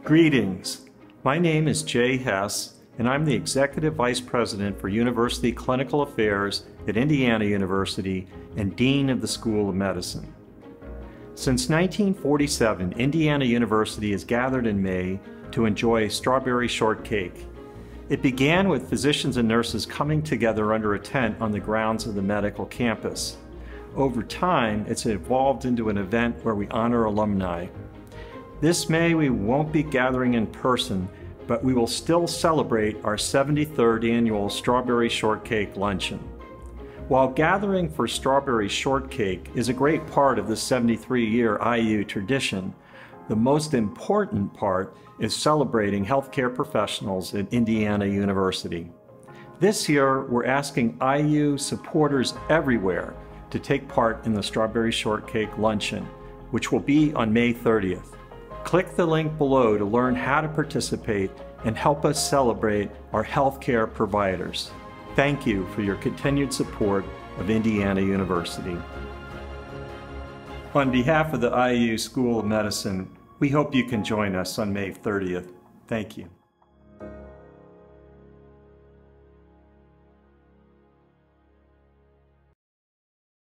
Greetings. My name is Jay Hess, and I'm the Executive Vice President for University Clinical Affairs at Indiana University and Dean of the School of Medicine. Since 1947, Indiana University has gathered in May to enjoy Strawberry Shortcake. It began with physicians and nurses coming together under a tent on the grounds of the medical campus. Over time, it's evolved into an event where we honor alumni. This May, we won't be gathering in person, but we will still celebrate our 73rd annual Strawberry Shortcake Luncheon. While gathering for Strawberry Shortcake is a great part of the 73-year IU tradition, the most important part is celebrating healthcare professionals at Indiana University. This year, we're asking IU supporters everywhere to take part in the Strawberry Shortcake Luncheon, which will be on May 30th. Click the link below to learn how to participate and help us celebrate our healthcare providers. Thank you for your continued support of Indiana University. On behalf of the IU School of Medicine, we hope you can join us on May 30th. Thank you.